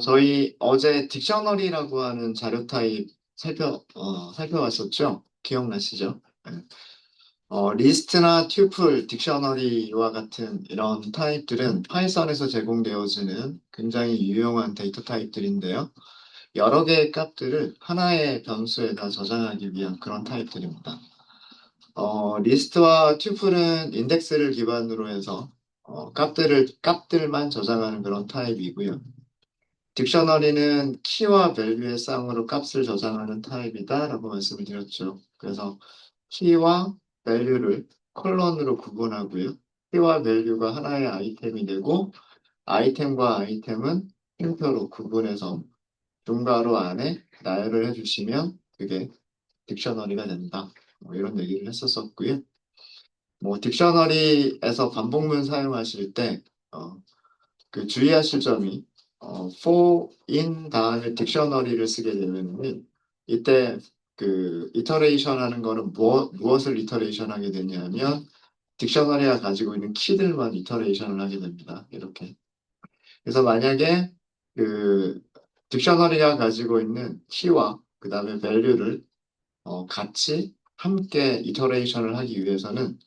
저희 어제 딕셔너리라고 하는 자료 타입 살펴봤었죠? 기억나시죠? 네. 리스트나 튜플, 딕셔너리와 같은 이런 타입들은 파이썬에서 제공되어지는 굉장히 유용한 데이터 타입들인데요. 여러 개의 값들을 하나의 변수에다 저장하기 위한 그런 타입들입니다. 리스트와 튜플은 인덱스를 기반으로 해서 값들만 저장하는 그런 타입이고요. 딕셔너리는 키와 밸류의 쌍으로 값을 저장하는 타입이다라고 말씀을 드렸죠. 그래서 키와 밸류를 컬런으로 구분하고요. 키와 밸류가 하나의 아이템이 되고 아이템과 아이템은 흉표로 구분해서 중괄호 안에 나열을 해주시면 그게 딕셔너리가 된다. 뭐 이런 얘기를 했었었고요. 뭐 딕셔너리에서 반복문 사용하실 때 주의하실 점이 for in 다음에 딕셔너리를 쓰게 되면은 이때 그 이터레이션 하는 거는 무엇을 이터레이션 하게 되냐면 딕셔너리가 가지고 있는 키들만 이터레이션을 하게 됩니다. 이렇게. 그래서 만약에 그 딕셔너리가 가지고 있는 키와 그 다음에 밸류를 같이 함께 이터레이션을 하기 위해서는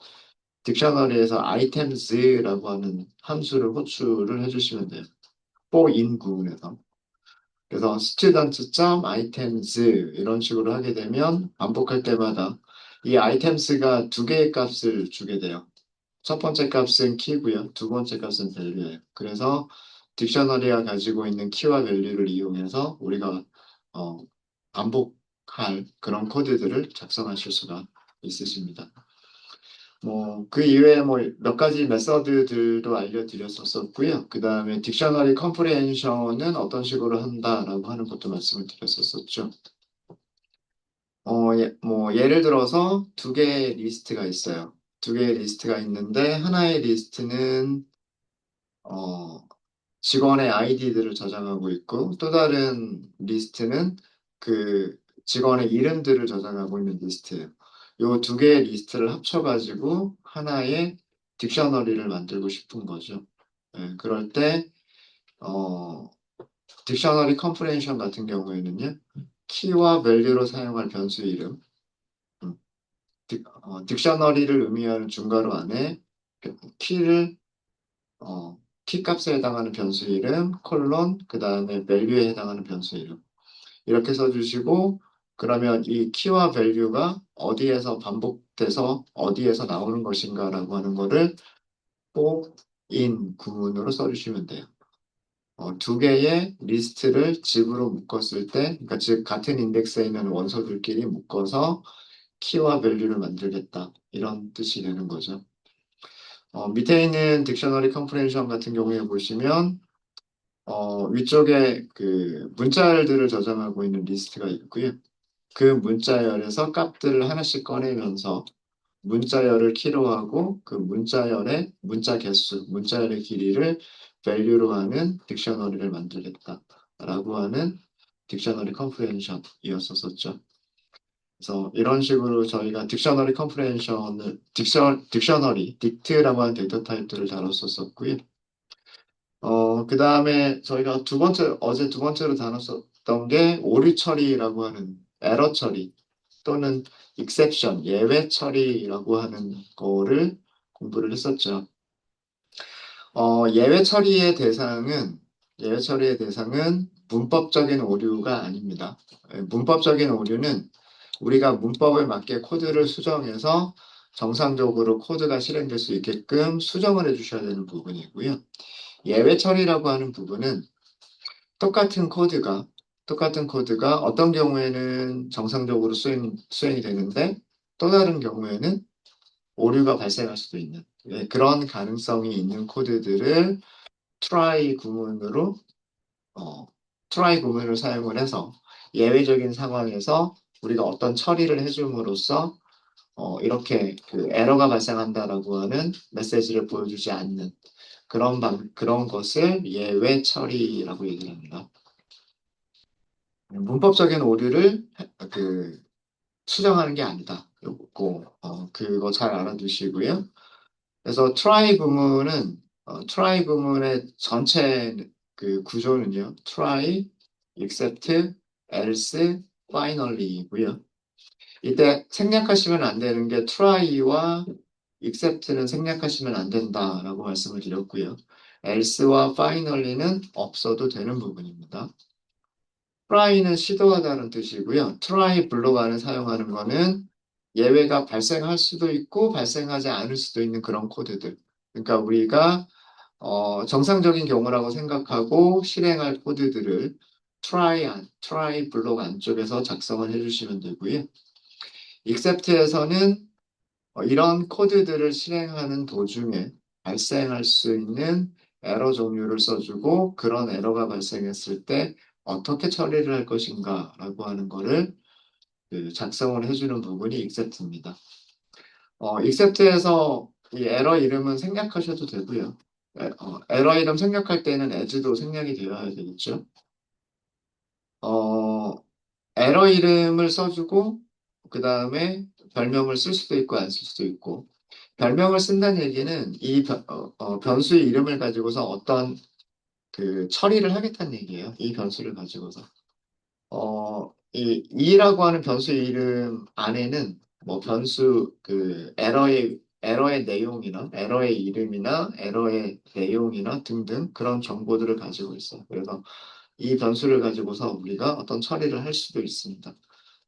딕셔너리에서 items라고 하는 함수를 호출을 해주시면 돼요. for in 구문에서. 그래서 student.items 이런 식으로 하게 되면 반복할 때마다 이 items가 두 개의 값을 주게 돼요. 첫 번째 값은 키고요. 두 번째 값은 밸류예요. 그래서 딕셔너리가 가지고 있는 키와 밸류를 이용해서 우리가 어, 반복할 그런 코드들을 작성하실 수가 있으십니다. 뭐, 그 이외에 뭐 몇 가지 메서드들도 알려드렸었고요. 그 다음에 딕셔너리 컴프레hension은 어떤 식으로 한다라고 하는 것도 말씀을 드렸었죠. 뭐 예를 들어서 두 개의 리스트가 있어요. 두 개의 리스트가 있는데 하나의 리스트는 어, 직원의 아이디들을 저장하고 있고 또 다른 리스트는 그 직원의 이름들을 저장하고 있는 리스트예요. 요 두 개의 리스트를 합쳐가지고 하나의 딕셔너리를 만들고 싶은 거죠. 예, 그럴 때 어, 딕셔너리 컴프레hension 같은 경우에는요. 키와 밸류로 사용할 변수 이름, 음, 딕셔너리를 의미하는 중괄호 안에 키를 키 값에 해당하는 변수 이름, 콜론, 그 다음에 밸류에 해당하는 변수 이름. 이렇게 써주시고, 그러면 이 키와 밸류가 어디에서 반복돼서 어디에서 나오는 것인가라고 하는 거를 꼭 in 구문으로 써주시면 돼요. 두 개의 리스트를 집으로 묶었을 때, 그러니까 즉 같은 인덱스에 있는 원소들끼리 묶어서 키와 밸류를 만들겠다. 이런 뜻이 되는 거죠. 밑에 있는 딕셔너리 컴프레hension 같은 경우에 보시면 위쪽에 그 문자열들을 저장하고 있는 리스트가 있고요. 그 문자열에서 값들을 하나씩 꺼내면서 문자열을 키로 하고 그 문자열의 문자 개수, 문자열의 길이를 value로 하는 딕셔너리를 만들겠다라고 하는 딕셔너리 컴프레hension이었었죠. 그래서 이런 식으로 저희가 딕셔너리 컴프레hension을 딕셔너리, 딕트라고 하는 데이터 타입들을 다뤘었었고요. 그 다음에 저희가 어제 두 번째로 다뤘었던 게 오류 처리라고 하는 에러 처리 또는 exception, 예외 처리라고 하는 거를 공부를 했었죠. 예외 처리의 대상은 문법적인 오류가 아닙니다. 문법적인 오류는 우리가 문법에 맞게 코드를 수정해서 정상적으로 코드가 실행될 수 있게끔 수정을 해주셔야 되는 부분이고요. 예외 처리라고 하는 부분은 똑같은 코드가 똑같은 코드가 어떤 경우에는 정상적으로 수행이 되는데 또 다른 경우에는 오류가 발생할 수도 있는 그런 가능성이 있는 코드들을 try 구문으로 어, try 구문을 사용을 해서 예외적인 상황에서 우리가 어떤 처리를 해줌으로써 이렇게 그 에러가 발생한다라고 하는 메시지를 보여주지 않는 그런 것을 예외 처리라고 얘기를 합니다. 문법적인 오류를 그 수정하는 게 아니다. 요거 그거 잘 알아두시고요. 그래서 try 구문의 전체 그 구조는요. try, except, else, finally이고요. 이때 생략하시면 안 되는 게 try와 except는 생략하시면 안 된다라고 말씀을 드렸고요. else와 finally는 없어도 되는 부분입니다. try는 시도하다는 뜻이고요. try 블록 안에 사용하는 거는 예외가 발생할 수도 있고 발생하지 않을 수도 있는 그런 코드들. 그러니까 우리가 정상적인 경우라고 생각하고 실행할 코드들을 try 블록 안쪽에서 작성을 해주시면 되고요. except에서는 이런 코드들을 실행하는 도중에 발생할 수 있는 에러 종류를 써주고 그런 에러가 발생했을 때 어떻게 처리를 할 것인가 라고 하는 거를 그 작성을 해주는 부분이 except입니다. except에서 이 에러 이름은 생략하셔도 되고요. 에러 이름 생략할 때는 as도 생략이 되어야 되겠죠. 어, 에러 이름을 써주고 그 다음에 별명을 쓸 수도 있고 안 쓸 수도 있고 별명을 쓴다는 얘기는 이 변수의 이름을 가지고서 어떤 그 처리를 하겠다는 얘기예요. 이 변수를 가지고서. 이 e라고 하는 변수의 이름 안에는 뭐 변수 그 에러의 내용이나 에러의 이름이나 에러의 내용이나 등등 그런 정보들을 가지고 있어요. 그래서 이 변수를 가지고서 우리가 어떤 처리를 할 수도 있습니다.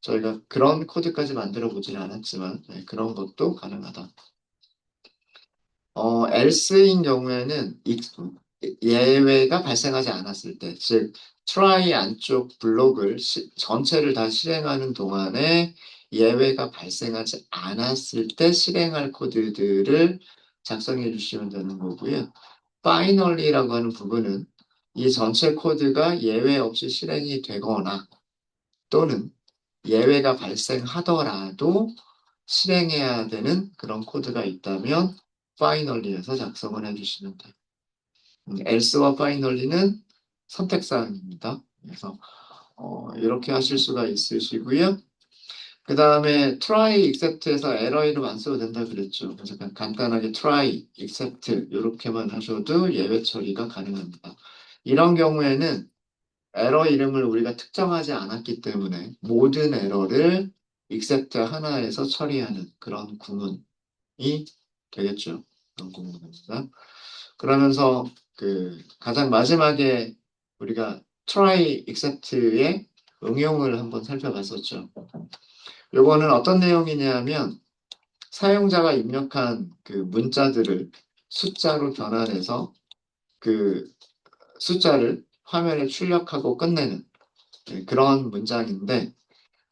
저희가 그런 코드까지 만들어 보지는 않았지만 네, 그런 것도 가능하다. else인 경우에는 예외가 발생하지 않았을 때, 즉 try 안쪽 블록을 전체를 다 실행하는 동안에 예외가 발생하지 않았을 때 실행할 코드들을 작성해 주시면 되는 거고요. finally라고 하는 부분은 이 전체 코드가 예외 없이 실행이 되거나 또는 예외가 발생하더라도 실행해야 되는 그런 코드가 있다면 finally에서 작성을 해주시면 돼요. else와 finally는 선택사항입니다. 그래서 이렇게 하실 수가 있으시고요. 그 다음에 try, except에서 에러 이름 안 써도 된다 그랬죠. 그래서 그냥 간단하게 try, except 이렇게만 하셔도 예외 처리가 가능합니다. 이런 경우에는 에러 이름을 우리가 특정하지 않았기 때문에 모든 에러를 except 하나에서 처리하는 그런 구문이 되겠죠. 그런 구문입니다. 그러면서 그 가장 마지막에 우리가 try except의 응용을 한번 살펴봤었죠. 요거는 어떤 내용이냐면 사용자가 입력한 그 문자들을 숫자로 변환해서 그 숫자를 화면에 출력하고 끝내는 그런 문장인데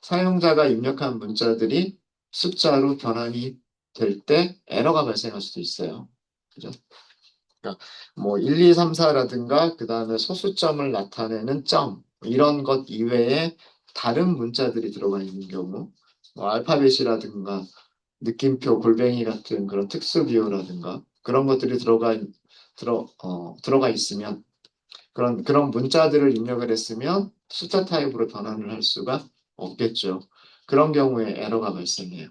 사용자가 입력한 문자들이 숫자로 변환이 될 때 에러가 발생할 수도 있어요. 그죠? 그러니까 뭐 1, 2, 3, 4라든가 그 다음에 소수점을 나타내는 점 이런 것 이외에 다른 문자들이 들어가 있는 경우 뭐 알파벳이라든가 느낌표, 골뱅이 같은 그런 특수 비호라든가 그런 것들이 들어가 있으면 그런 문자들을 입력을 했으면 숫자 타입으로 변환을 할 수가 없겠죠. 그런 경우에 에러가 발생해요.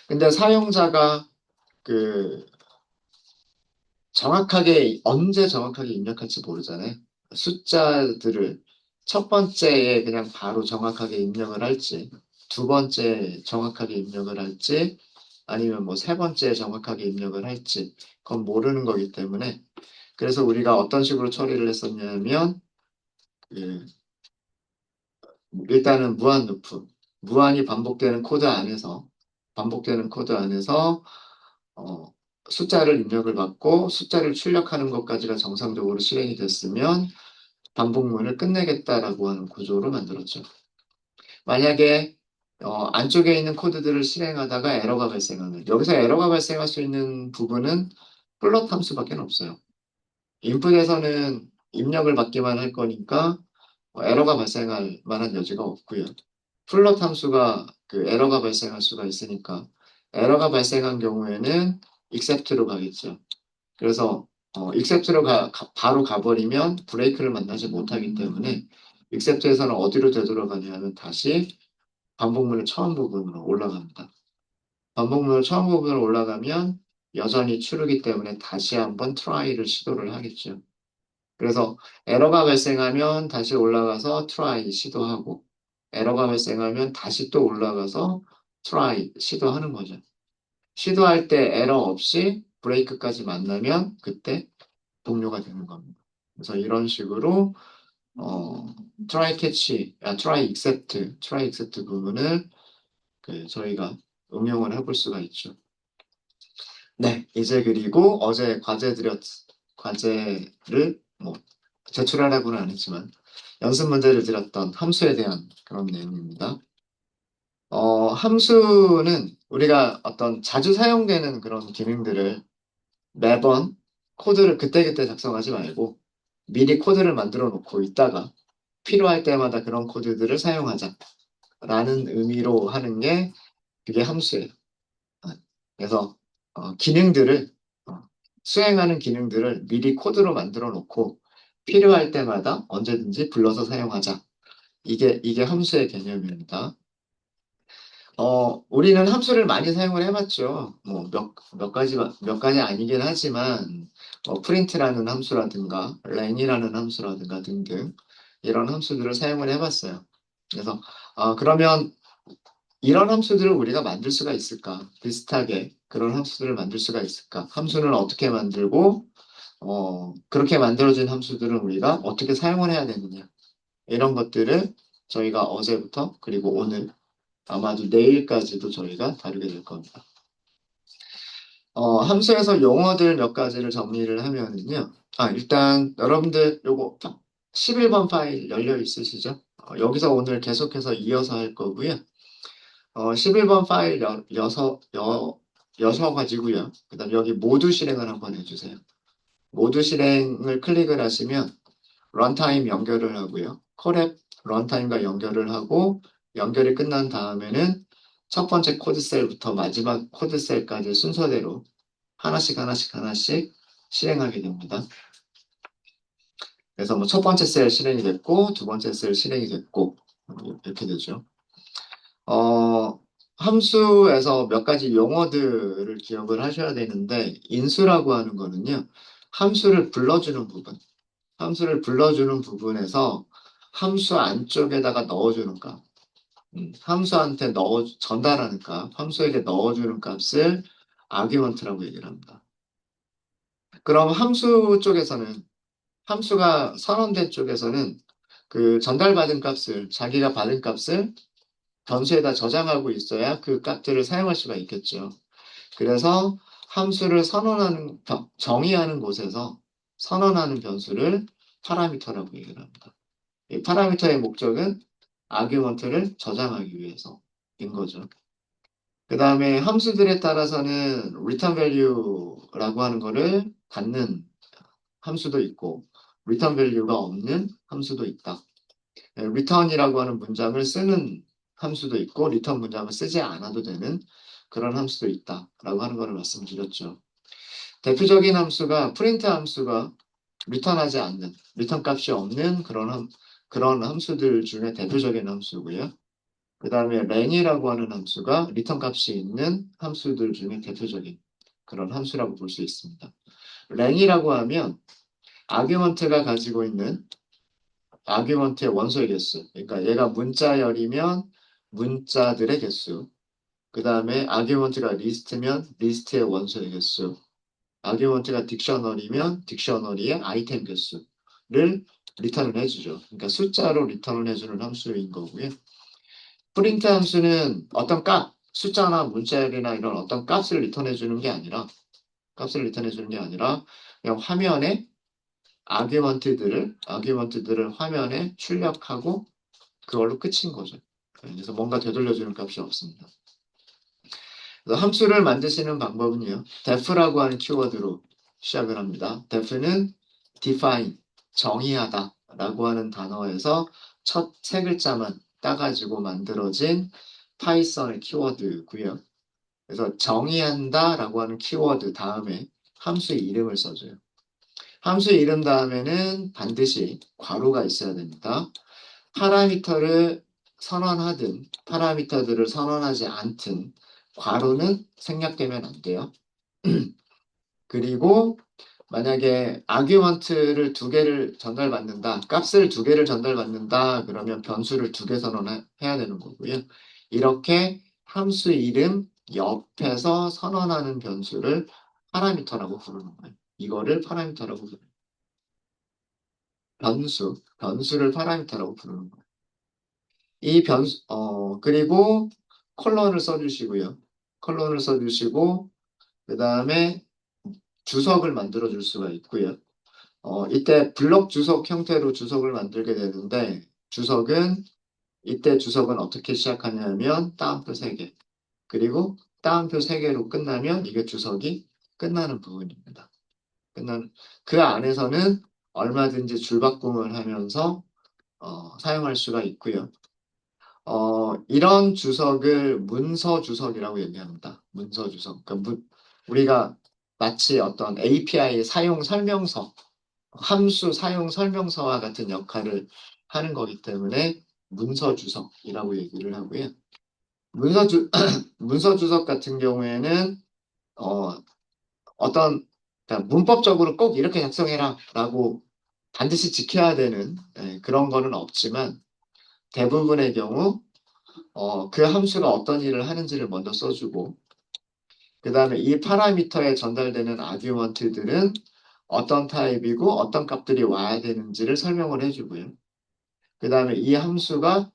근데 사용자가 그 언제 정확하게 입력할지 모르잖아요. 숫자들을 첫 번째에 그냥 바로 정확하게 입력을 할지, 두 번째 정확하게 입력을 할지, 아니면 뭐 세 번째 정확하게 입력을 할지, 그건 모르는 거기 때문에, 그래서 우리가 어떤 식으로 처리를 했었냐면, 그 일단은 무한 루프, 무한히 반복되는 코드 안에서 어, 숫자를 입력을 받고 숫자를 출력하는 것까지가 정상적으로 실행이 됐으면 반복문을 끝내겠다라고 하는 구조로 만들었죠. 만약에 안쪽에 있는 코드들을 실행하다가 에러가 발생하는 여기서 에러가 발생할 수 있는 부분은 플롯 함수밖에 없어요. 인풋에서는 입력을 받기만 할 거니까 에러가 발생할 만한 여지가 없고요. 플롯 함수가 그 에러가 발생할 수가 있으니까 에러가 발생한 경우에는 except로 가겠죠. 그래서 except로 바로 가버리면 브레이크를 만나지 못하기 때문에 except에서는 어디로 되돌아가냐면 다시 반복문의 처음 부분으로 올라갑니다. 반복문의 처음 부분으로 올라가면 여전히 추르기 때문에 다시 한번 try를 시도를 하겠죠. 그래서 에러가 발생하면 다시 올라가서 try 시도하고 에러가 발생하면 다시 또 올라가서 try 시도하는 거죠. 시도할 때 에러 없이 브레이크까지 만나면 그때 동료가 되는 겁니다. 그래서 이런 식으로 try catch, try except, try except 부분을 저희가 응용을 해볼 수가 있죠. 네, 이제 그리고 어제 과제를 뭐 제출하라고는 안 했지만 연습 문제를 드렸던 함수에 대한 그런 내용입니다. 함수는 우리가 어떤 자주 사용되는 그런 기능들을 매번 코드를 그때그때 작성하지 말고 미리 코드를 만들어 놓고 있다가 필요할 때마다 그런 코드들을 사용하자라는 의미로 하는 게 그게 함수예요. 그래서 기능들을 어, 수행하는 기능들을 미리 코드로 만들어 놓고 필요할 때마다 언제든지 불러서 사용하자. 이게 함수의 개념입니다. 우리는 함수를 많이 사용을 해봤죠. 뭐 몇 가지 아니긴 하지만 프린트라는 함수라든가 len이라는 함수라든가 등등 이런 함수들을 사용을 해봤어요. 그래서 그러면 이런 함수들을 우리가 만들 수가 있을까? 비슷하게 그런 함수들을 만들 수가 있을까? 함수는 어떻게 만들고, 그렇게 만들어진 함수들은 우리가 어떻게 사용을 해야 되느냐? 이런 것들을 저희가 어제부터 그리고 오늘 아마도 내일까지도 저희가 다루게 될 겁니다. 함수에서 용어들 몇 가지를 정리를 하면은요. 일단 여러분들 요거 11번 파일 열려 있으시죠? 여기서 오늘 계속해서 이어서 할 거고요. 11번 파일 여셔가지고요. 그 다음 여기 모두 실행을 한번 해주세요. 모두 실행을 클릭을 하시면 런타임 연결을 하고요. 콜앱 런타임과 연결을 하고 연결이 끝난 다음에는 첫 번째 코드 셀부터 마지막 코드 셀까지 순서대로 하나씩 실행하게 됩니다. 그래서 뭐 첫 번째 셀 실행이 됐고 두 번째 셀 실행이 됐고 이렇게 되죠. 함수에서 몇 가지 용어들을 기억을 하셔야 되는데, 인수라고 하는 거는요, 함수를 불러주는 부분, 함수를 불러주는 부분에서 함수 안쪽에다가 넣어주는 값, 함수한테 전달하는 값, 함수에게 넣어주는 값을 아규먼트라고 얘기를 합니다. 그럼 함수 쪽에서는, 함수가 선언된 쪽에서는 그 전달받은 값을, 자기가 받은 값을 변수에다 저장하고 있어야 그 값들을 사용할 수가 있겠죠. 그래서 함수를 정의하는 곳에서 선언하는 변수를 파라미터라고 얘기를 합니다. 이 파라미터의 목적은 아규먼트를 저장하기 위해서인 거죠. 그 다음에 함수들에 따라서는 return value라고 하는 거를 갖는 함수도 있고 return value가 없는 함수도 있다. return이라고 하는 문장을 쓰는 함수도 있고 return 문장을 쓰지 않아도 되는 그런 함수도 있다라고 하는 것을 말씀드렸죠. 대표적인 함수가 프린트 함수가 리턴하지 않는 리턴 값이 없는 그런 함수들 중에 대표적인 함수고요. 그 다음에 len이라고 하는 함수가 리턴 값이 있는 함수들 중에 대표적인 그런 함수라고 볼 수 있습니다. len이라고 하면 아규먼트가 가지고 있는 아규먼트의 원소의 개수. 그러니까 얘가 문자열이면 문자들의 개수. 그 다음에 아규먼트가 리스트면 리스트의 원소의 개수. 아규먼트가 딕셔너리면 딕셔너리의 아이템 개수를 리턴을 해주죠. 그러니까 숫자로 리턴을 해주는 함수인 거고요. 프린트 함수는 어떤 숫자나 문자열이나 이런 어떤 값을 리턴해주는 게 아니라, 그냥 화면에 아규먼트들을 화면에 출력하고 그걸로 끝인 거죠. 그래서 뭔가 되돌려주는 값이 없습니다. 그래서 함수를 만드시는 방법은요. def라고 하는 키워드로 시작을 합니다. def는 define, 정의하다 라고 하는 단어에서 첫 세 글자만 따가지고 만들어진 파이썬의 키워드고요. 그래서 정의한다 라고 하는 키워드 다음에 함수의 이름을 써줘요. 함수의 이름 다음에는 반드시 괄호가 있어야 됩니다. 파라미터를 선언하든 파라미터들을 선언하지 않든 괄호는 생략되면 안 돼요. 그리고 만약에 아규먼트를 두 개를 전달받는다, 값을 두 개를 전달받는다, 그러면 변수를 두 개 선언해야 되는 거고요. 이렇게 함수 이름 옆에서 선언하는 변수를 파라미터라고 부르는 거예요. 이거를 파라미터라고 부르는 거예요. 변수를 파라미터라고 부르는 거예요. 이 변수, 그리고 컬러를 써주시고요. 컬러를 써주시고, 그 다음에 주석을 만들어 줄 수가 있고요. 이때 블럭 주석 형태로 주석을 만들게 되는데, 이때 주석은 어떻게 시작하냐면, 따옴표 3개. 그리고 따옴표 3개로 끝나면 이게 주석이 끝나는 부분입니다. 끝나는, 그 안에서는 얼마든지 줄바꿈을 하면서, 사용할 수가 있고요. 이런 주석을 문서 주석이라고 얘기합니다. 문서 주석. 그러니까 우리가 마치 어떤 API 사용 설명서, 함수 사용 설명서와 같은 역할을 하는 거기 때문에 문서 주석이라고 얘기를 하고요. 문서 주석 같은 경우에는 어, 그러니까 문법적으로 꼭 이렇게 작성해라라고 반드시 지켜야 되는 그런 거는 없지만 대부분의 경우 그 함수가 어떤 일을 하는지를 먼저 써주고, 그 다음에 이 파라미터에 전달되는 아규먼트들은 어떤 타입이고 어떤 값들이 와야 되는지를 설명을 해주고요. 그 다음에 이 함수가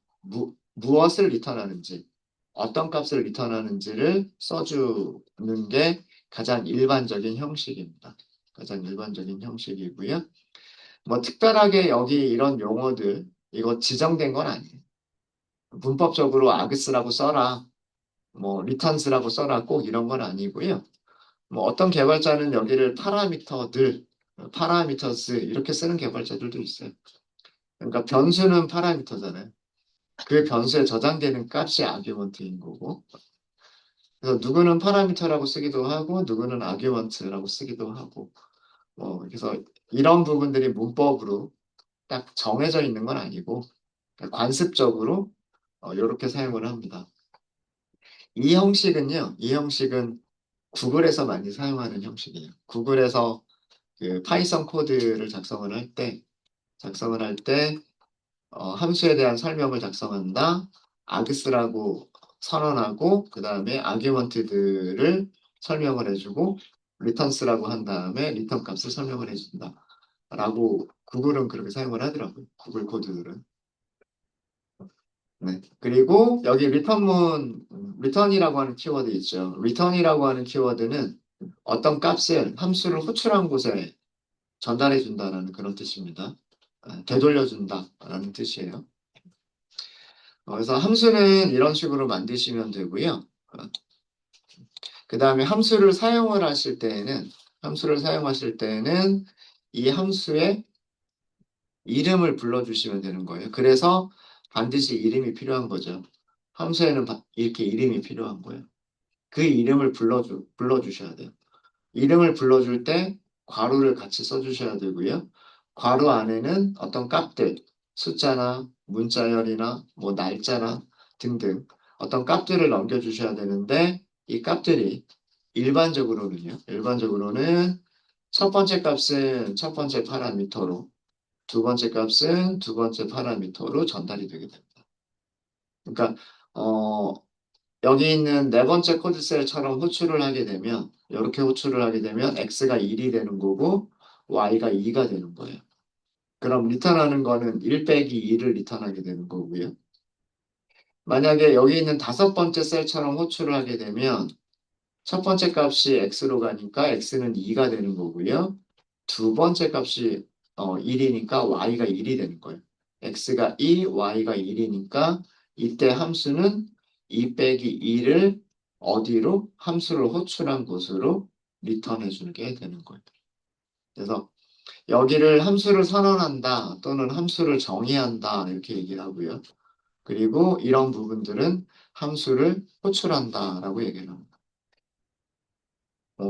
무엇을 리턴하는지, 어떤 값을 리턴하는지를 써주는 게 가장 일반적인 형식입니다. 가장 일반적인 형식이고요. 뭐 특별하게 여기 이런 용어들, 이거 지정된 건 아니에요. 문법적으로 아그스라고 써라, 뭐 리턴스라고 써라 꼭 이런 건 아니고요. 뭐 어떤 개발자는 여기를 파라미터스 이렇게 쓰는 개발자들도 있어요. 그러니까 변수는 파라미터잖아요. 그 변수에 저장되는 값이 아규먼트인 거고. 그래서 누구는 파라미터라고 쓰기도 하고 누구는 아규먼트라고 쓰기도 하고. 그래서 이런 부분들이 문법으로 딱 정해져 있는 건 아니고 그러니까 관습적으로 이렇게 사용을 합니다. 이 형식은 구글에서 많이 사용하는 형식이에요. 구글에서 그 파이썬 코드를 작성을 할 때, 함수에 대한 설명을 작성한다. 아그스라고 선언하고, 그 다음에 아규먼트들을 설명을 해주고, 리턴스라고 한 다음에 리턴 값을 설명을 해준다. 라고 구글은 그렇게 사용을 하더라고요. 구글 코드들은. 네. 그리고 여기 리턴이라고 하는 키워드 있죠. 리턴이라고 하는 키워드는 어떤 값을 함수를 호출한 곳에 전달해 준다라는 그런 뜻입니다. 되돌려 준다라는 뜻이에요. 그래서 함수는 이런 식으로 만드시면 되고요. 그 다음에 함수를 사용하실 때에는 이 함수의 이름을 불러주시면 되는 거예요. 그래서 반드시 이름이 필요한 거죠. 함수에는 이렇게 이름이 필요한 거예요. 그 이름을 불러주셔야 돼요. 이름을 불러줄 때 괄호를 같이 써주셔야 되고요. 괄호 안에는 어떤 값들, 숫자나 문자열이나 뭐 날짜나 등등 어떤 값들을 넘겨주셔야 되는데 이 값들이 일반적으로는 첫 번째 값은 첫 번째 파라미터로, 두 번째 값은 두 번째 파라미터로 전달이 되게 됩니다. 그러니까 어, 여기 있는 네 번째 코드셀처럼 이렇게 호출을 하게 되면 x가 1이 되는 거고 y가 2가 되는 거예요. 그럼 리턴하는 거는 1 빼기 2를 리턴하게 되는 거고요. 만약에 여기 있는 다섯 번째 셀처럼 호출을 하게 되면 첫 번째 값이 x로 가니까 x는 2가 되는 거고요. 두 번째 값이 1이니까 y가 1이 되는 거예요. x가 2, y가 1이니까 이때 함수는 2 빼기 2를 어디로? 함수를 호출한 곳으로 리턴해 주게 되는 거예요. 그래서 여기를 함수를 선언한다 또는 함수를 정의한다 이렇게 얘기를 하고요. 그리고 이런 부분들은 함수를 호출한다라고 얘기를 합니다.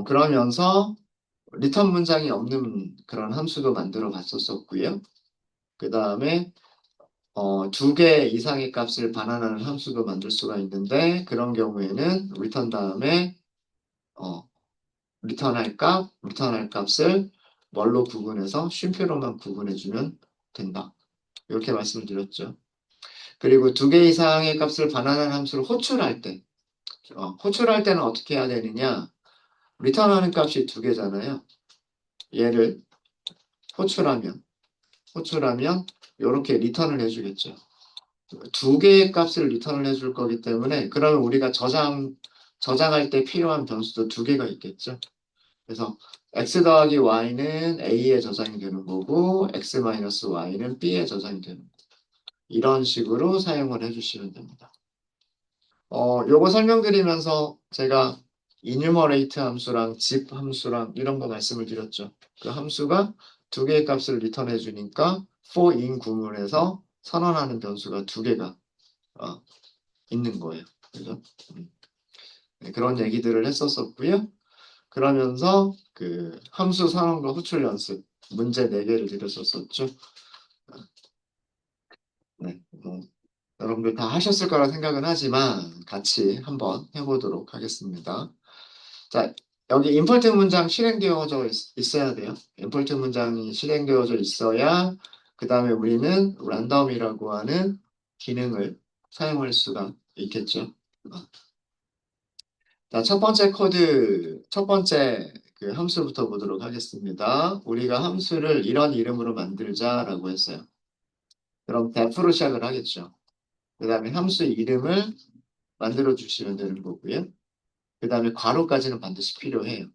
그러면서 리턴 문장이 없는 그런 함수도 만들어 봤었었고요. 그 다음에 두 개 이상의 값을 반환하는 함수도 만들 수가 있는데 그런 경우에는 리턴 다음에 어, 리턴할 값을 뭘로 구분해서 쉼표로만 구분해주면 된다. 이렇게 말씀을 드렸죠. 그리고 두 개 이상의 값을 반환하는 함수를 호출할 때, 호출할 때는 어떻게 해야 되느냐? 리턴하는 값이 두 개잖아요. 얘를 호출하면 이렇게 리턴을 해주겠죠. 두 개의 값을 리턴을 해줄 거기 때문에 그러면 우리가 저장할 때 필요한 변수도 두 개가 있겠죠. 그래서 x 더하기 y는 a에 저장이 되는 거고 x 마이너스 y는 b에 저장이 되는 거고 이런 식으로 사용을 해주시면 됩니다. 요거 설명드리면서 제가 이뉴머레이트 함수랑 집 함수랑 이런 거 말씀을 드렸죠. 그 함수가 두 개의 값을 리턴해 주니까 for in 구문에서 선언하는 변수가 두 개가 어, 있는 거예요. 그죠? 네, 그런 얘기들을 했었었고요. 그러면서 그 함수 선언과 호출 연습 문제 4개를 드렸었었죠. 네, 여러분들 다 하셨을 거라 생각은 하지만 같이 한번 해보도록 하겠습니다. 자, 여기 임펄트 문장 실행되어져 있어야 돼요. 임펄트 문장이 실행되어져 있어야 그 다음에 우리는 랜덤이라고 하는 기능을 사용할 수가 있겠죠. 자, 첫 번째 그 함수부터 보도록 하겠습니다. 우리가 함수를 이런 이름으로 만들자라고 했어요. 그럼 def로 시작을 하겠죠. 그 다음에 함수 이름을 만들어 주시면 되는 거고요. 그 다음에 괄호까지는 반드시 필요해요.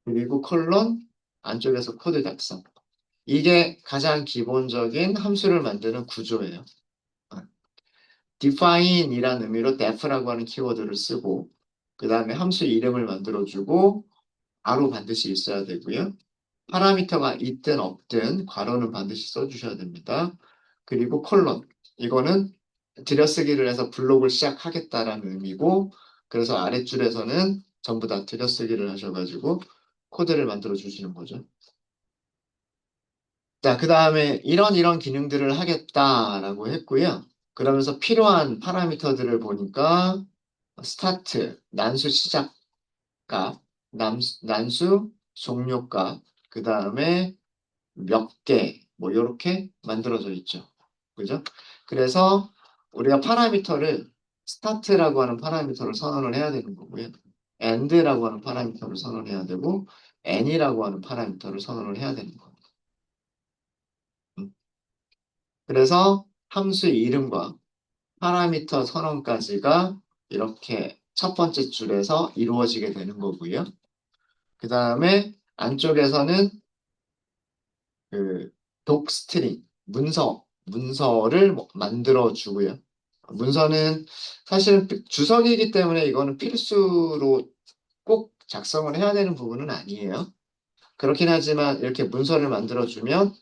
그리고 콜론 안쪽에서 코드 작성. 이게 가장 기본적인 함수를 만드는 구조예요. define이라는 의미로 def라고 하는 키워드를 쓰고 그 다음에 함수 이름을 만들어주고 괄호 반드시 있어야 되고요. 파라미터가 있든 없든 괄호는 반드시 써주셔야 됩니다. 그리고 콜론. 이거는 들여쓰기를 해서 블록을 시작하겠다라는 의미고 그래서 아랫줄에서는 전부 다 들여쓰기를 하셔가지고 코드를 만들어 주시는 거죠. 자, 그 다음에 이런 기능들을 하겠다라고 했고요. 그러면서 필요한 파라미터들을 보니까 스타트, 난수 시작값, 난수 종료값, 그 다음에 몇 개, 뭐 이렇게 만들어져 있죠. 그죠? 그래서 우리가 파라미터를 스타트라고 하는 파라미터를 선언을 해야 되는 거고요. end라고 하는 파라미터를 선언해야 되고 n이라고 하는 파라미터를 선언을 해야 되는 거예요. 그래서 함수 이름과 파라미터 선언까지가 이렇게 첫 번째 줄에서 이루어지게 되는 거고요. 그 다음에 안쪽에서는 그 독스트링, 문서를 만들어 주고요. 문서는 사실 주석이기 때문에 이거는 필수로 꼭 작성을 해야 되는 부분은 아니에요. 그렇긴 하지만 이렇게 문서를 만들어주면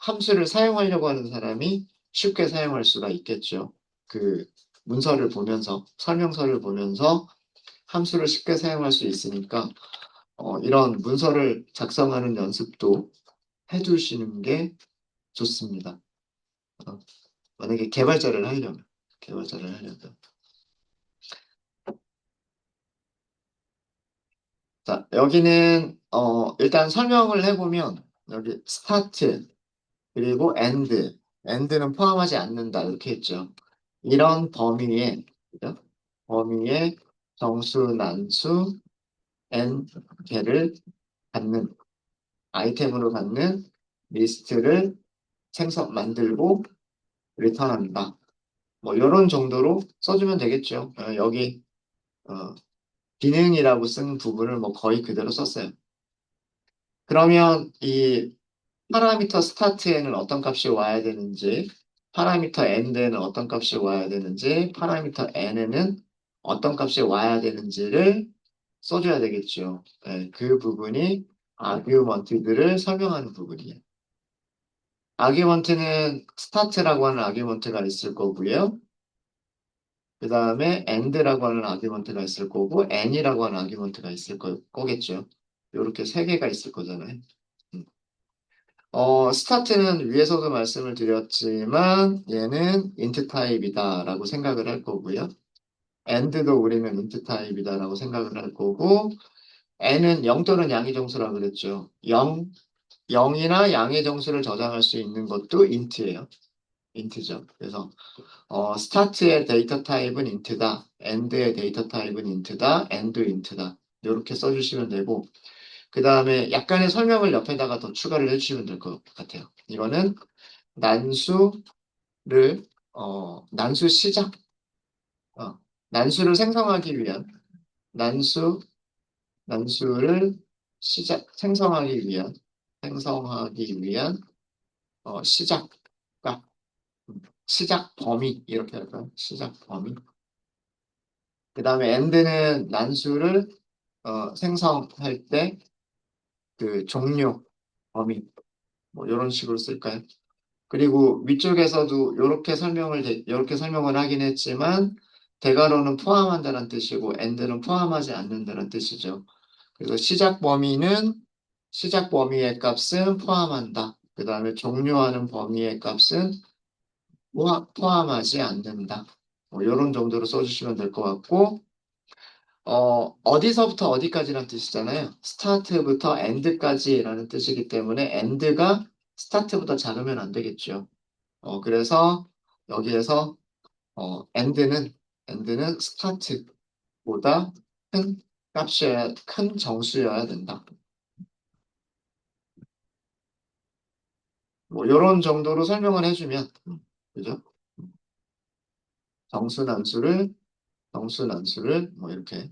함수를 사용하려고 하는 사람이 쉽게 사용할 수가 있겠죠. 그 문서를 보면서, 설명서를 보면서 함수를 쉽게 사용할 수 있으니까, 이런 문서를 작성하는 연습도 해두시는 게 좋습니다. 어, 만약에 개발자를 하려면. 자, 여기는, 일단 설명을 해보면, 여기 스타트, 그리고 end는 포함하지 않는다 이렇게 했죠. 이런 범위에 그죠? 범위에 정수, 난수, 개를 갖는 아이템으로 갖는 리스트를 만들고 리턴한다. 뭐 이런 정도로 써주면 되겠죠. 여기 어, 기능이라고 쓴 부분을 뭐 거의 그대로 썼어요. 그러면 이 파라미터 스타트에는 어떤 값이 와야 되는지, 파라미터 end에는 어떤 값이 와야 되는지, 파라미터 n에는 어떤 값이 와야 되는지를 써줘야 되겠죠. 네, 그 부분이 아규먼트들을 설명하는 부분이에요. 아규먼트는 스타트라고 하는 아규먼트가 있을 거고요. 그 다음에 end라고 하는 아규먼트가 있을 거고, n이라고 하는 아규먼트가 있을 거겠죠. 이렇게 세 개가 있을 거잖아요. 음. 스타트는 위에서도 말씀을 드렸지만 얘는 int 타입이다라고 생각을 할 거고요. end도 우리는 int 타입이다라고 생각을 할 거고 n은 0 또는 양의 정수라고 그랬죠. 0이나 양의 정수를 저장할 수 있는 것도 int예요. int죠. 그래서 start의 데이터 타입은 int다. end의 데이터 타입은 int다. end도 int다. 이렇게 써주시면 되고 그 다음에 약간의 설명을 옆에다가 더 추가를 해주시면 될 것 같아요. 이거는 난수를 난수 시작 난수를 생성하기 위한 난수 난수를 생성하기 위한 시작 값 시작 범위 이렇게 할까요? 시작 범위. 그 다음에 end는 난수를 생성할 때 그 종료 범위 뭐 이런 식으로 쓸까요? 그리고 위쪽에서도 이렇게 설명을 하긴 했지만 대괄호는 포함한다는 뜻이고 end는 포함하지 않는다는 뜻이죠. 그래서 시작 범위의 값은 포함한다. 그 다음에 종료하는 범위의 값은 포함하지 않는다. 뭐 이런 정도로 써주시면 될 것 같고 어디서부터 어디까지란 뜻이잖아요. 스타트부터 엔드까지라는 뜻이기 때문에 엔드가 스타트보다 작으면 안 되겠죠. 그래서 여기에서 엔드는 스타트보다 큰 정수여야 된다. 뭐 이런 정도로 설명을 해주면 그죠? 정수 난수를 뭐 이렇게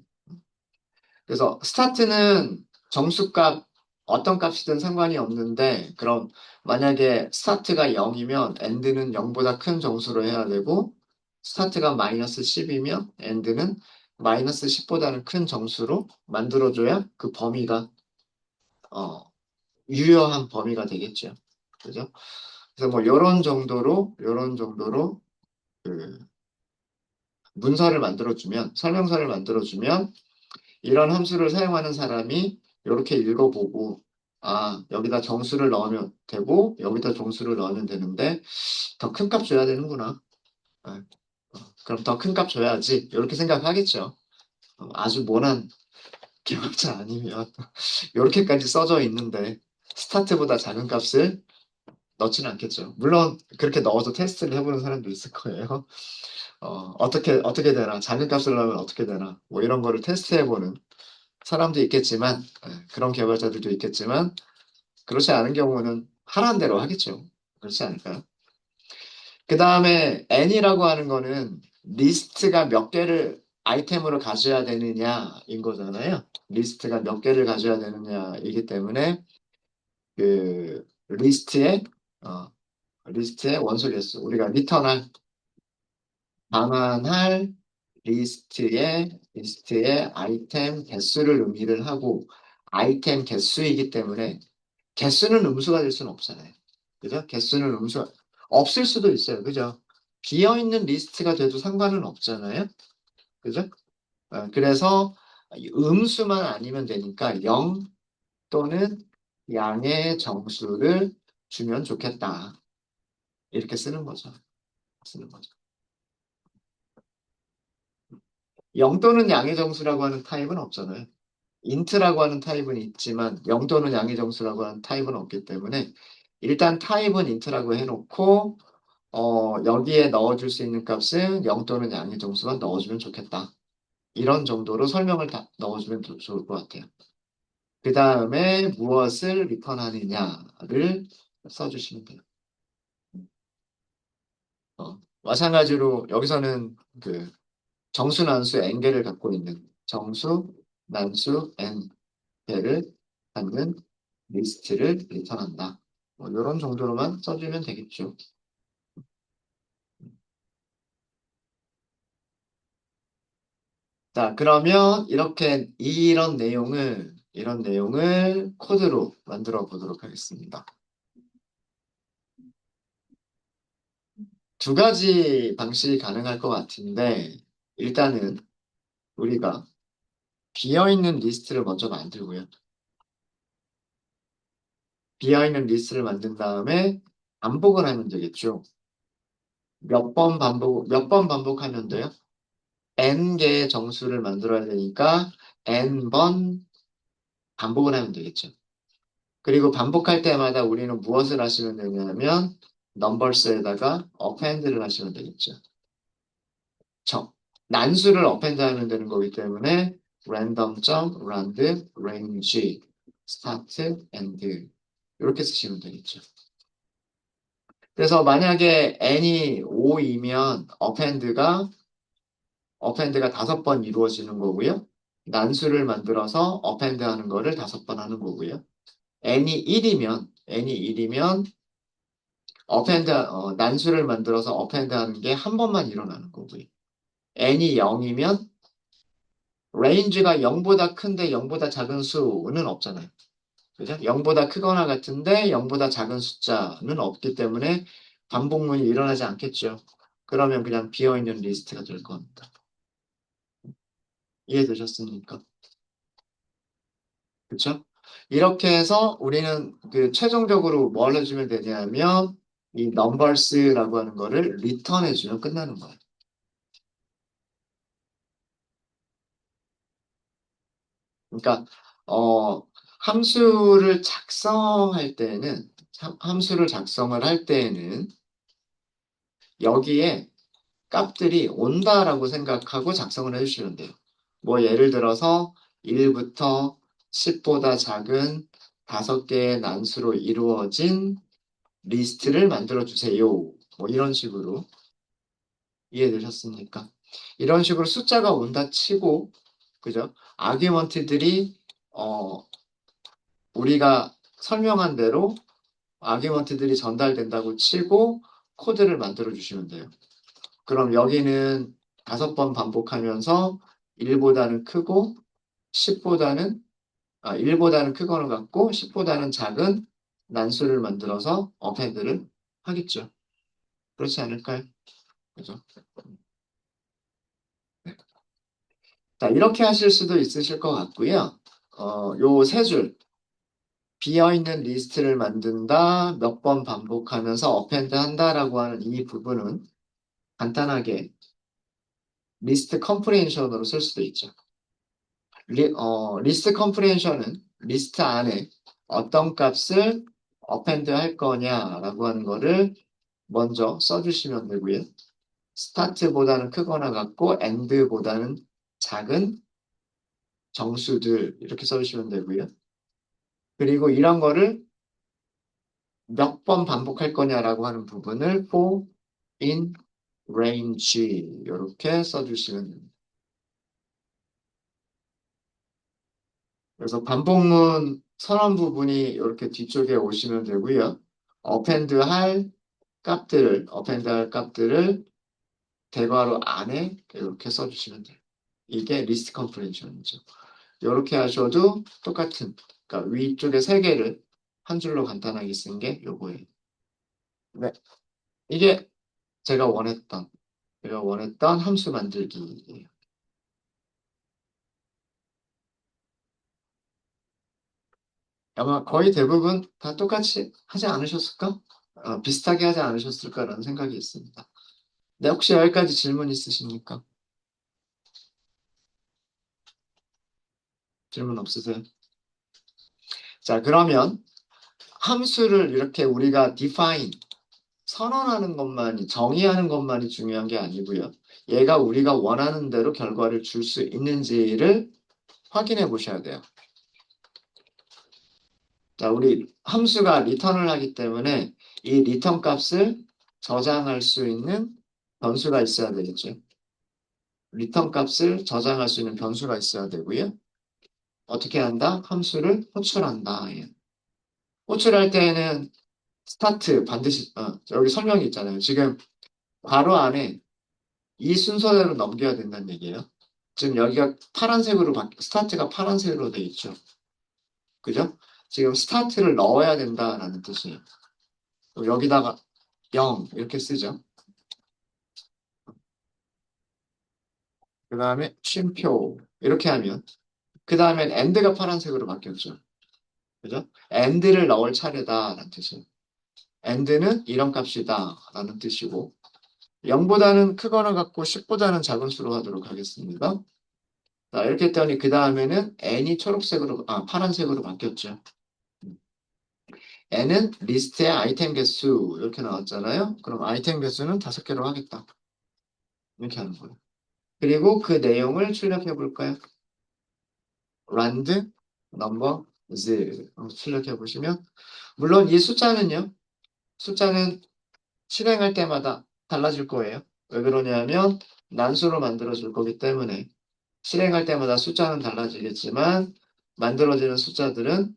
그래서 스타트는 정수값 어떤 값이든 상관이 없는데 그럼 만약에 스타트가 0이면 엔드는 0보다 큰 정수로 해야 되고 스타트가 마이너스 10이면 엔드는 마이너스 10보다는 큰 정수로 만들어줘야 그 범위가 어, 유효한 범위가 되겠죠. 그죠? 그래서 뭐 이런 정도로 그 설명서를 만들어주면 이런 함수를 사용하는 사람이 이렇게 읽어보고, 아, 여기다 정수를 넣으면 되고, 여기다 정수를 넣으면 되는데, 더 큰 값 줘야 되는구나. 아, 그럼 더 큰 값 줘야지. 이렇게 생각하겠죠. 아주 모난 개발자 아니면, 이렇게까지 써져 있는데, 스타트보다 작은 값을 넣지는 않겠죠. 물론, 그렇게 넣어서 테스트를 해보는 사람도 있을 거예요. 어떻게 되나, 작은 값을 넣으면 어떻게 되나, 뭐 이런 거를 테스트해보는 사람도 있겠지만, 그런 개발자들도 있겠지만, 그렇지 않은 경우는 하라는 대로 하겠죠. 그렇지 않을까요? 그 다음에 n이라고 하는 거는 리스트가 몇 개를 아이템으로 가져야 되느냐인 거잖아요. 리스트가 몇 개를 가져야 되느냐이기 때문에 그 어, 리스트의 원소 개수 우리가 반환할 리스트의 아이템 개수를 의미를 하고 아이템 개수이기 때문에 개수는 음수가 될 수는 없잖아요. 그죠? 개수는 음수 없을 수도 있어요. 그죠? 비어있는 리스트가 돼도 상관은 없잖아요. 그죠? 그래서 음수만 아니면 되니까 0 또는 양의 정수를 주면 좋겠다. 이렇게 쓰는 거죠. 0 또는 양의 정수라고 하는 타입은 없잖아요. 인트라고 하는 타입은 있지만 0 또는 양의 정수라고 하는 타입은 없기 때문에 일단 타입은 인트라고 해놓고 여기에 넣어줄 수 있는 값은 0 또는 양의 정수만 넣어주면 좋겠다. 이런 정도로 설명을 다 넣어주면 좋을 것 같아요. 그 다음에 무엇을 리턴하느냐를 써주시면 돼요. 마찬가지로 여기서는 그 정수, 난수, n개를 갖고 있는 정수, 난수, n개를 갖는 리스트를 리턴한다. 뭐 이런 정도로만 써주면 되겠죠. 자, 그러면 이런 내용을 코드로 만들어 보도록 하겠습니다. 두 가지 방식이 가능할 것 같은데, 일단은 우리가 비어있는 리스트를 먼저 만들고요. 비어있는 리스트를 만든 다음에 반복을 하면 되겠죠. 몇 번 반복하면 돼요? n개의 정수를 만들어야 되니까 n번 반복을 하면 되겠죠. 그리고 반복할 때마다 우리는 무엇을 하시면 되냐면 넘버스에다가 어펜드를 하시면 되겠죠. 저 난수를 어펜드 하면 되는 거기 때문에 random.rand range start end 이렇게 쓰시면 되겠죠. 그래서 만약에 n이 5이면 어펜드가 5번 이루어지는 거고요. 난수를 만들어서 어펜드 하는 거를 5번 하는 거고요. n이 1이면 난수를 만들어서 어펜드 하는 게 한 번만 일어나는 거고요. n이 0이면 레인지가 0보다 큰데 0보다 작은 수는 없잖아요. 그죠? 0보다 크거나 같은데 0보다 작은 숫자는 없기 때문에 반복문이 일어나지 않겠죠. 그러면 그냥 비어있는 리스트가 될 겁니다. 이해되셨습니까? 그렇죠? 이렇게 해서 우리는 그 최종적으로 뭘 해주면 되냐면 이 numbers라고 하는 거를 리턴해주면 끝나는 거예요. 그러니까 어, 함수를 작성할 때는 함수를 작성을 할 때에는 여기에 값들이 온다라고 생각하고 작성을 해주시면 돼요. 뭐 예를 들어서 1부터 10보다 작은 5개의 난수로 이루어진 리스트를 만들어 주세요. 뭐 이런 식으로 이해되셨습니까? 이런 식으로 숫자가 온다 치고 그죠? 아규먼트들이 우리가 설명한 대로 아규먼트들이 전달된다고 치고 코드를 만들어 주시면 돼요. 그럼 여기는 5번 반복하면서 1보다는 크고 10보다는 1보다는 크거나 같고 10보다는 작은 난수를 만들어서 어펜드를 하겠죠. 그렇지 않을까요? 그죠? 자, 이렇게 하실 수도 있으실 것 같고요. 요 세 줄, 비어있는 리스트를 만든다, 몇 번 반복하면서 어펜드 한다라고 하는 이 부분은 간단하게 리스트 컴프레hension으로 쓸 수도 있죠. 리스트 컴프레hension은 리스트 안에 어떤 값을 어펜드 할 거냐라고 하는 거를 먼저 써주시면 되고요. 스타트보다는 크거나 같고 end보다는 작은 정수들 이렇게 써주시면 되고요. 그리고 이런 거를 몇 번 반복할 거냐라고 하는 부분을 for, in, range 이렇게 써주시면 됩니다. 그래서 반복문 선언 부분이 이렇게 뒤쪽에 오시면 되고요. 어펜드 할 값들을 대괄호 안에 이렇게 써주시면 돼요. 이게 리스트 컴프레hension이죠. 이렇게 하셔도 똑같은, 그러니까 위쪽에 세 개를 한 줄로 간단하게 쓴 게 요거예요. 네. 이게 제가 원했던 함수 만들기예요. 아마 거의 대부분 다 똑같이 하지 않으셨을까? 비슷하게 하지 않으셨을까라는 생각이 있습니다. 네, 혹시 여기까지 질문 있으십니까? 질문 없으세요? 자, 그러면 함수를 이렇게 우리가 define, 선언하는 것만이, 정의하는 것만이 중요한 게 아니고요. 얘가 우리가 원하는 대로 결과를 줄 수 있는지를 확인해 보셔야 돼요. 자, 우리 함수가 리턴을 하기 때문에 이 리턴 값을 저장할 수 있는 변수가 있어야 되겠죠. 리턴 값을 저장할 수 있는 변수가 있어야 되고요. 어떻게 한다? 함수를 호출한다. 예. 호출할 때에는 스타트 반드시 여기 설명이 있잖아요. 지금 괄호 안에 이 순서대로 넘겨야 된다는 얘기예요. 지금 여기가 스타트가 파란색으로 돼 있죠. 그죠? 지금 스타트를 넣어야 된다라는 뜻이에요. 그럼 여기다가 0 이렇게 쓰죠. 그 다음에 쉼표 이렇게 하면 그 다음엔 end가 파란색으로 바뀌었죠. 그죠? end를 넣을 차례다라는 뜻이에요. end는 이런 값이다라는 뜻이고 0보다는 크거나 같고 10보다는 작은 수로 하도록 하겠습니다. 자, 이렇게 했더니 그 다음에는 n이 초록색으로, 파란색으로 바뀌었죠. n은 리스트의 아이템 개수 이렇게 나왔잖아요. 그럼 아이템 개수는 5개로 하겠다. 이렇게 하는 거예요. 그리고 그 내용을 출력해 볼까요? rand numbers 출력해 보시면 물론 이 숫자는 실행할 때마다 달라질 거예요. 왜 그러냐면 난수로 만들어 줄 거기 때문에 실행할 때마다 숫자는 달라지겠지만 만들어지는 숫자들은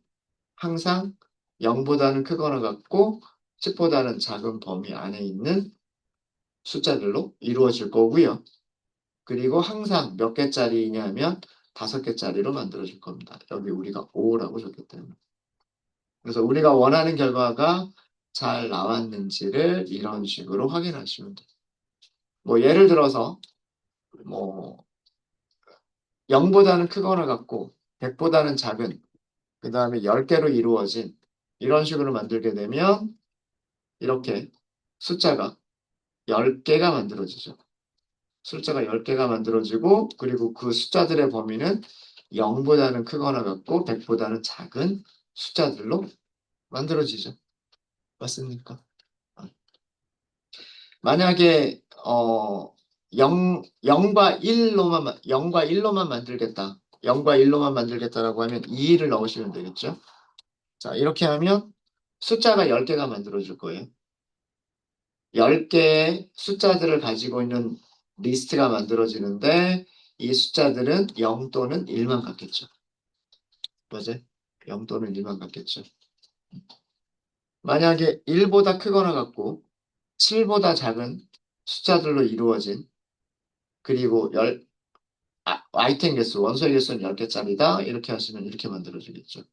항상 0보다는 크거나 같고 10보다는 작은 범위 안에 있는 숫자들로 이루어질 거고요. 그리고 항상 몇 개짜리냐면 5개짜리로 만들어질 겁니다. 여기 우리가 5라고 적기 때문에. 그래서 우리가 원하는 결과가 잘 나왔는지를 이런 식으로 확인하시면 돼요. 뭐 예를 들어서 뭐 0보다는 크거나 같고 100보다는 작은 그 다음에 10개로 이루어진 이런 식으로 만들게 되면 이렇게 숫자가 10개가 만들어지죠. 숫자가 10개가 만들어지고 그리고 그 숫자들의 범위는 0보다는 크거나 같고 100보다는 작은 숫자들로 만들어지죠. 맞습니까? 만약에 0과 1로만 만들겠다. 0과 1로만 만들겠다라고 하면 2를 넣으시면 되겠죠. 자, 이렇게 하면 숫자가 10개가 만들어질 거예요. 10개의 숫자들을 가지고 있는 리스트가 만들어지는데 이 숫자들은 0 또는 1만 같겠죠. 맞아요? 0 또는 1만 같겠죠. 만약에 1보다 크거나 같고 7보다 작은 숫자들로 이루어진 그리고 아이템 개수, 원소의 개수는 10개짜리다. 이렇게 하시면 이렇게 만들어지겠죠.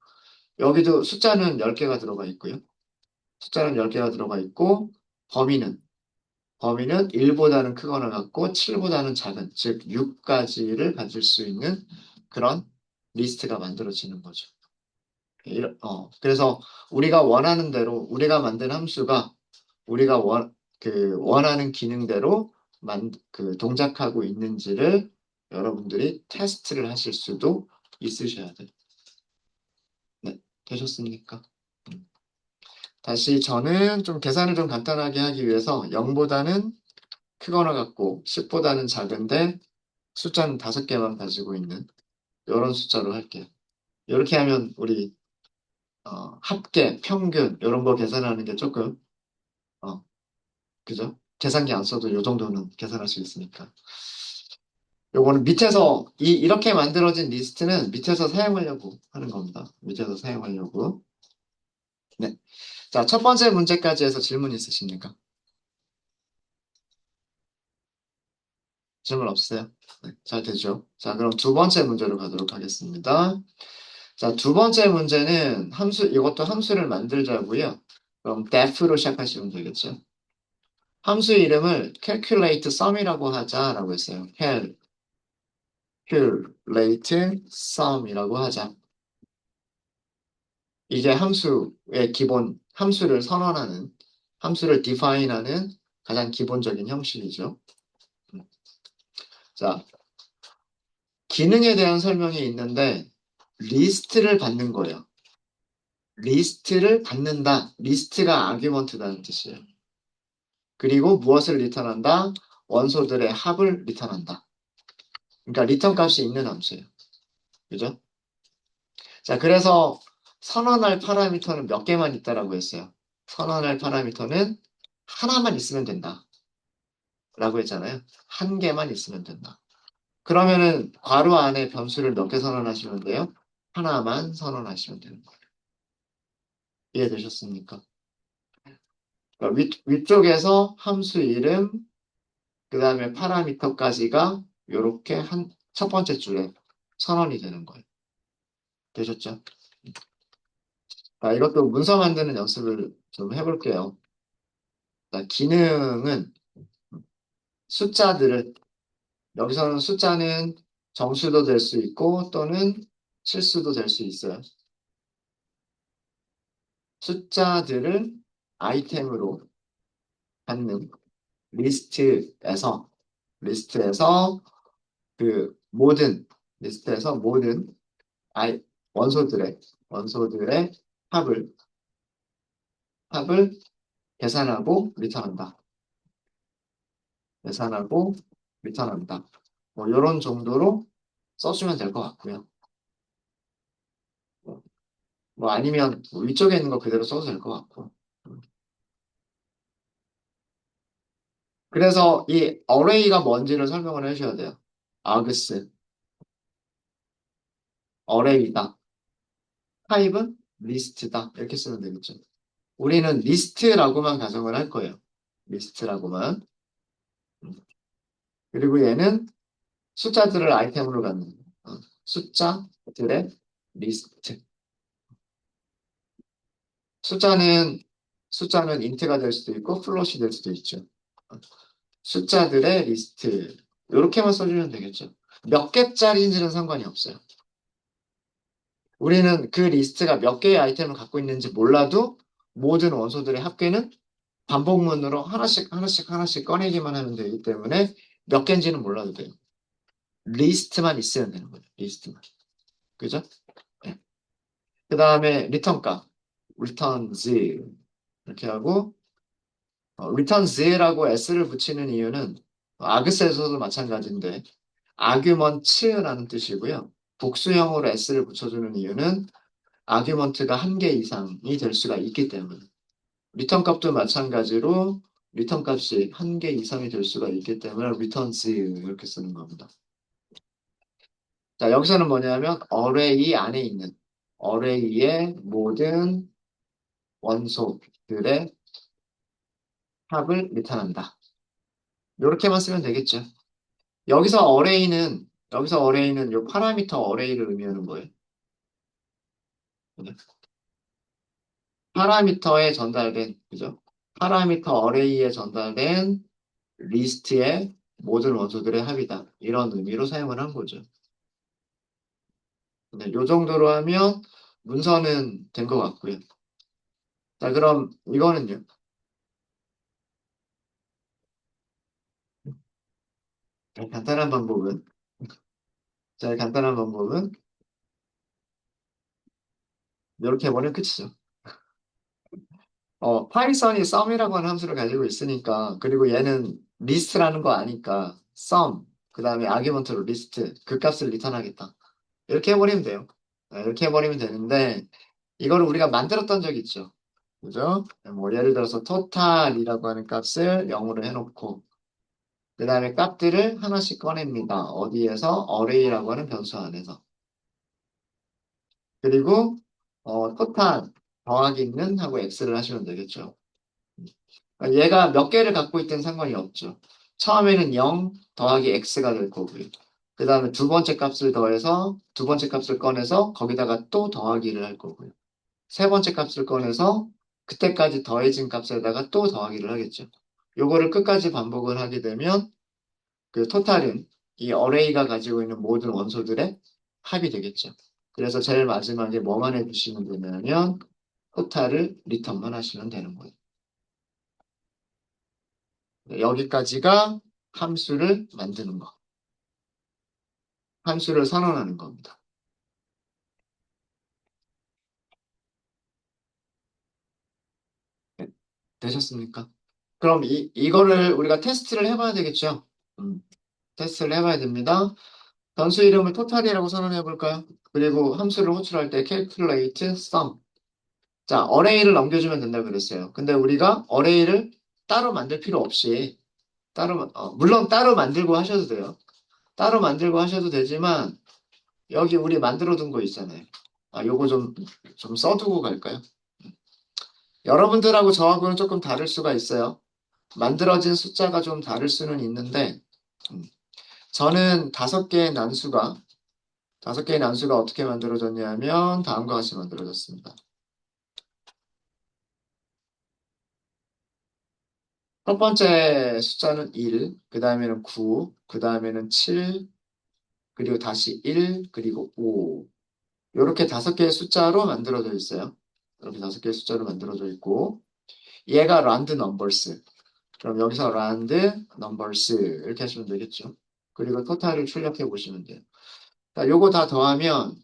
여기도 숫자는 10개가 들어가 있고요. 숫자는 10개가 들어가 있고 범위는 1보다는 크거나 같고 7보다는 작은, 즉 6까지를 가질 수 있는 그런 리스트가 만들어지는 거죠. 그래서 우리가 원하는 대로 우리가 만든 함수가 우리가 원하는 기능대로 동작하고 있는지를 여러분들이 테스트를 하실 수도 있으셔야 돼요. 네, 되셨습니까? 음. 다시 저는 좀 계산을 좀 간단하게 하기 위해서 0보다는 크거나 같고 10보다는 작은데 숫자는 5개만 가지고 있는 이런 숫자로 할게요. 이렇게 하면 우리 합계, 평균 이런 거 계산하는 게 조금 어, 그죠? 계산기 안 써도 이 정도는 계산할 수 있으니까. 요거는 밑에서 이렇게 만들어진 리스트는 밑에서 사용하려고 하는 겁니다. 밑에서 사용하려고. 네. 자, 첫 번째 문제까지 해서 질문 있으십니까? 질문 없으세요? 네, 잘 되죠? 자, 그럼 두 번째 문제로 가도록 하겠습니다. 자, 두 번째 문제는 이것도 함수를 만들자고요. 그럼 def로 시작하시면 되겠죠. 함수 이름을 calculate sum이라고 하자라고 했어요. calculate sum이라고 하자. 이게 함수의 기본, 함수를 define하는 가장 기본적인 형식이죠. 자, 기능에 대한 설명이 있는데, 리스트를 받는 거예요. 리스트를 받는다. 리스트가 아규먼트라는 뜻이에요. 그리고 무엇을 리턴한다? 원소들의 합을 리턴한다. 그러니까 리턴 값이 있는 함수예요. 그죠? 자, 그래서 선언할 파라미터는 몇 개만 있다라고 했어요. 선언할 파라미터는 하나만 있으면 된다. 라고 했잖아요. 한 개만 있으면 된다. 그러면은 괄호 안에 변수를 몇 개 선언하시면 돼요? 하나만 선언하시면 되는 거예요. 이해되셨습니까? 그러니까 위쪽에서 함수 이름, 그 다음에 파라미터까지가 이렇게 첫 번째 줄에 선언이 되는 거예요. 되셨죠? 자, 이것도 문서 만드는 연습을 좀 해볼게요. 자, 기능은 숫자들을, 여기서는 숫자는 정수도 될 수 있고 또는 실수도 될 수 있어요. 숫자들을 아이템으로 받는 리스트에서 그 모든 리스트에서 모든 아이, 원소들의 합을, 합을 계산하고 리턴한다. 계산하고 리턴한다. 뭐, 이런 정도로 써주면 될 것 같고요. 뭐, 뭐 아니면 뭐 위쪽에 있는 거 그대로 써도 될 것 같고. 그래서 이 어레이가 뭔지를 설명을 해줘야 돼요. 아그스, 어레이다. 타입은 리스트다. 이렇게 쓰면 되겠죠. 우리는 리스트라고만 가정을 할 거예요. 리스트라고만. 그리고 얘는 숫자들을 아이템으로 갖는 숫자들의 리스트. 숫자는 숫자는 인트가 될 수도 있고 플롯이 될 수도 있죠. 숫자들의 리스트. 이렇게만 써주면 되겠죠. 몇 개짜리인지는 상관이 없어요. 우리는 그 리스트가 몇 개의 아이템을 갖고 있는지 몰라도 모든 원소들의 합계는 반복문으로 하나씩 하나씩 하나씩 꺼내기만 하면 되기 때문에 몇 개인지는 몰라도 돼요. 리스트만 있으면 되는 거예요. 리스트만. 그죠? 네. 그 다음에 리턴 값. returns 이렇게 하고 returns라고 s를 붙이는 이유는 아그셋에서도 마찬가지인데 arguments라는 뜻이고요. 복수형으로 s를 붙여주는 이유는 아규먼트가 한 개 이상이 될 수가 있기 때문에 리턴 값도 마찬가지로 리턴 값이 한 개 이상이 될 수가 있기 때문에 returns 이렇게 쓰는 겁니다. 자, 여기서는 뭐냐면 array 안에 있는 array의 모든 원소들의 합을 리턴한다. 이렇게만 쓰면 되겠죠. 여기서 array는 요 파라미터 array를 의미하는 거예요. 파라미터에 전달된 그죠? 파라미터 array에 전달된 리스트의 모든 원소들의 합이다. 이런 의미로 사용을 한 거죠. 네, 요 정도로 하면 문서는 된 것 같고요. 자, 그럼 이거는요. 자, 간단한 방법은 이렇게 해버리면 끝이죠. 파이썬이 sum이라고 하는 함수를 가지고 있으니까, 그리고 얘는 리스트라는 거 아니까, sum, 그 다음에 아규먼트로 리스트, 그 값을 리턴하겠다. 이렇게 해버리면 돼요. 이렇게 해버리면 되는데, 이거를 우리가 만들었던 적이 있죠. 그죠? 뭐 예를 들어서 total이라고 하는 값을 0으로 해놓고 그 다음에 값들을 하나씩 꺼냅니다. 어디에서? array라고 하는 변수 안에서. 그리고 total 더하기는 하고 x를 하시면 되겠죠. 그러니까 얘가 몇 개를 갖고 있든 상관이 없죠. 처음에는 0 더하기 x가 될 거고요. 그 다음에 두 번째 값을 더해서 두 번째 값을 꺼내서 거기다가 또 더하기를 할 거고요. 세 번째 값을 꺼내서 그때까지 더해진 값에다가 또 더하기를 하겠죠. 요거를 끝까지 반복을 하게 되면 그 토탈은 이 어레이가 가지고 있는 모든 원소들의 합이 되겠죠. 그래서 제일 마지막에 뭐만 해주시면 되냐면 토탈을 리턴만 하시면 되는 거예요. 네, 여기까지가 함수를 만드는 거. 함수를 선언하는 겁니다. 네, 되셨습니까? 그럼 이거를 우리가 테스트를 해봐야 되겠죠? 테스트를 해봐야 됩니다. 변수 이름을 토탈이라고 선언해 볼까요? 그리고 함수를 호출할 때 calculate sum. 자, 어레이를 넘겨주면 된다고 그랬어요. 근데 우리가 어레이를 따로 만들 필요 없이 물론 따로 만들고 하셔도 돼요. 따로 만들고 하셔도 되지만 여기 우리 만들어 둔 거 있잖아요. 요거 좀 써두고 갈까요? 여러분들하고 저하고는 조금 다를 수가 있어요. 만들어진 숫자가 좀 다를 수는 있는데 음, 저는 다섯 개의 난수가 어떻게 만들어졌냐면 다음과 같이 만들어졌습니다. 첫 번째 숫자는 1, 그 다음에는 9, 그 다음에는 7, 그리고 다시 1, 그리고 5. 이렇게 다섯 개의 숫자로 만들어져 있어요. 이렇게 다섯 개의 숫자로 만들어져 있고, 얘가 round numbers. 그럼 여기서 round numbers 이렇게 하시면 되겠죠. 그리고 토탈을 출력해 보시면 돼요. 자, 요거 다 더하면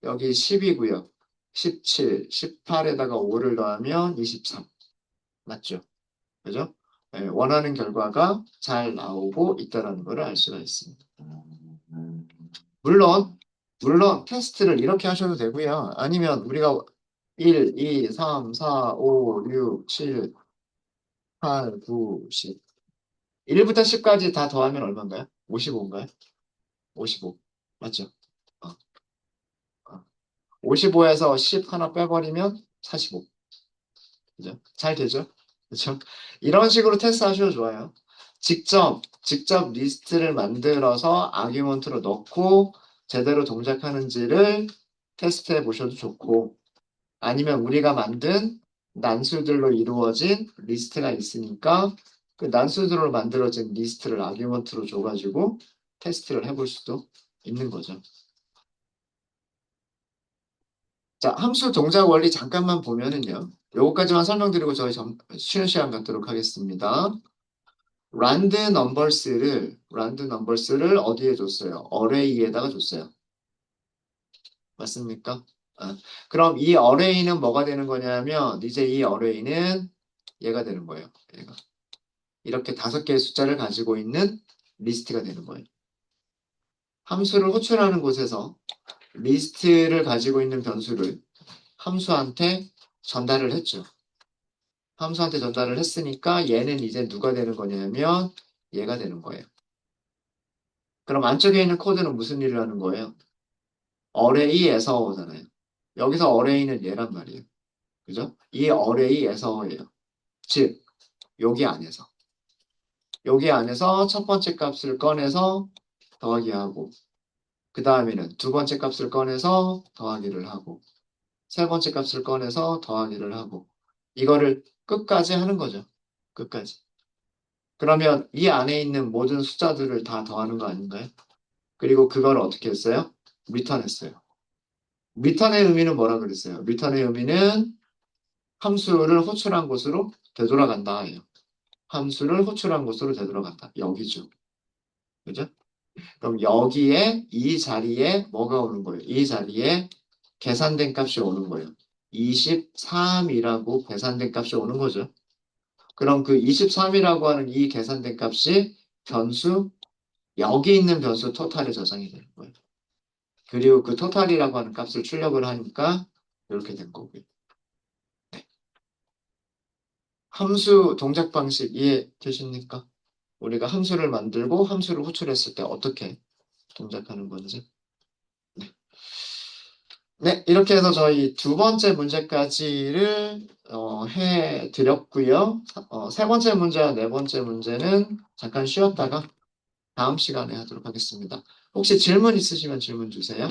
여기 10이고요. 17, 18에다가 5를 더하면 23. 맞죠? 그죠? 예, 원하는 결과가 잘 나오고 있다는 걸 알 수가 있습니다. 물론, 물론 테스트를 이렇게 하셔도 되고요. 아니면 우리가 1, 2, 3, 4, 5, 6, 7, 8, 9, 10. 1부터 10까지 다 더하면 얼마인가요? 55인가요? 55. 맞죠? 어, 어. 55에서 10 하나 빼버리면 45. 그죠? 잘 되죠? 그죠? 이런 식으로 테스트 하셔도 좋아요. 직접 리스트를 만들어서 아규먼트로 넣고 제대로 동작하는지를 테스트해 보셔도 좋고, 아니면 우리가 만든 난수들로 이루어진 리스트가 있으니까 그 난수들로 만들어진 리스트를 아규먼트로 줘가지고 테스트를 해볼 수도 있는 거죠. 자, 함수 동작 원리 잠깐만 보면은요. 요거까지만 설명드리고 저희 쉬는 시간 갖도록 하겠습니다. 란드 넘버스를 어디에 줬어요? 어레이에다가 줬어요. 맞습니까? 아, 그럼 이 어레이는 뭐가 되는 거냐면 이제 이 어레이는 얘가 되는 거예요. 얘가. 이렇게 5개의 숫자를 가지고 있는 리스트가 되는 거예요. 함수를 호출하는 곳에서 리스트를 가지고 있는 변수를 함수한테 전달을 했죠. 함수한테 전달을 했으니까 얘는 이제 누가 되는 거냐면 얘가 되는 거예요. 그럼 안쪽에 있는 코드는 무슨 일을 하는 거예요? 어레이에서 오잖아요. 여기서 어레이는 얘란 말이에요. 그죠? 이 어레이에서예요. 즉, 여기 안에서. 여기 안에서 첫 번째 값을 꺼내서 더하기 하고, 그 다음에는 두 번째 값을 꺼내서 더하기를 하고, 세 번째 값을 꺼내서 더하기를 하고, 이거를 끝까지 하는 거죠. 끝까지. 그러면 이 안에 있는 모든 숫자들을 다 더하는 거 아닌가요? 그리고 그걸 어떻게 했어요? 리턴했어요. 리턴의 의미는 뭐라 그랬어요? 리턴의 의미는 함수를 호출한 곳으로 되돌아간다 예요. 함수를 호출한 곳으로 되돌아간다. 여기죠. 그죠? 그럼 여기에 이 자리에 뭐가 오는 거예요? 이 자리에 계산된 값이 오는 거예요. 23이라고 계산된 값이 오는 거죠. 그럼 그 23이라고 하는 이 계산된 값이 변수, 여기 있는 변수 토탈에 저장이 되는 거예요. 그리고 그 토탈이라고 하는 값을 출력을 하니까 이렇게 된 거고요. 함수 동작 방식 이해되십니까? 우리가 함수를 만들고 함수를 호출했을 때 어떻게 동작하는 건지. 네. 네, 이렇게 해서 저희 두 번째 문제까지를 해드렸고요. 세 번째 문제와 네 번째 문제는 잠깐 쉬었다가 다음 시간에 하도록 하겠습니다. 혹시 질문 있으시면 질문 주세요.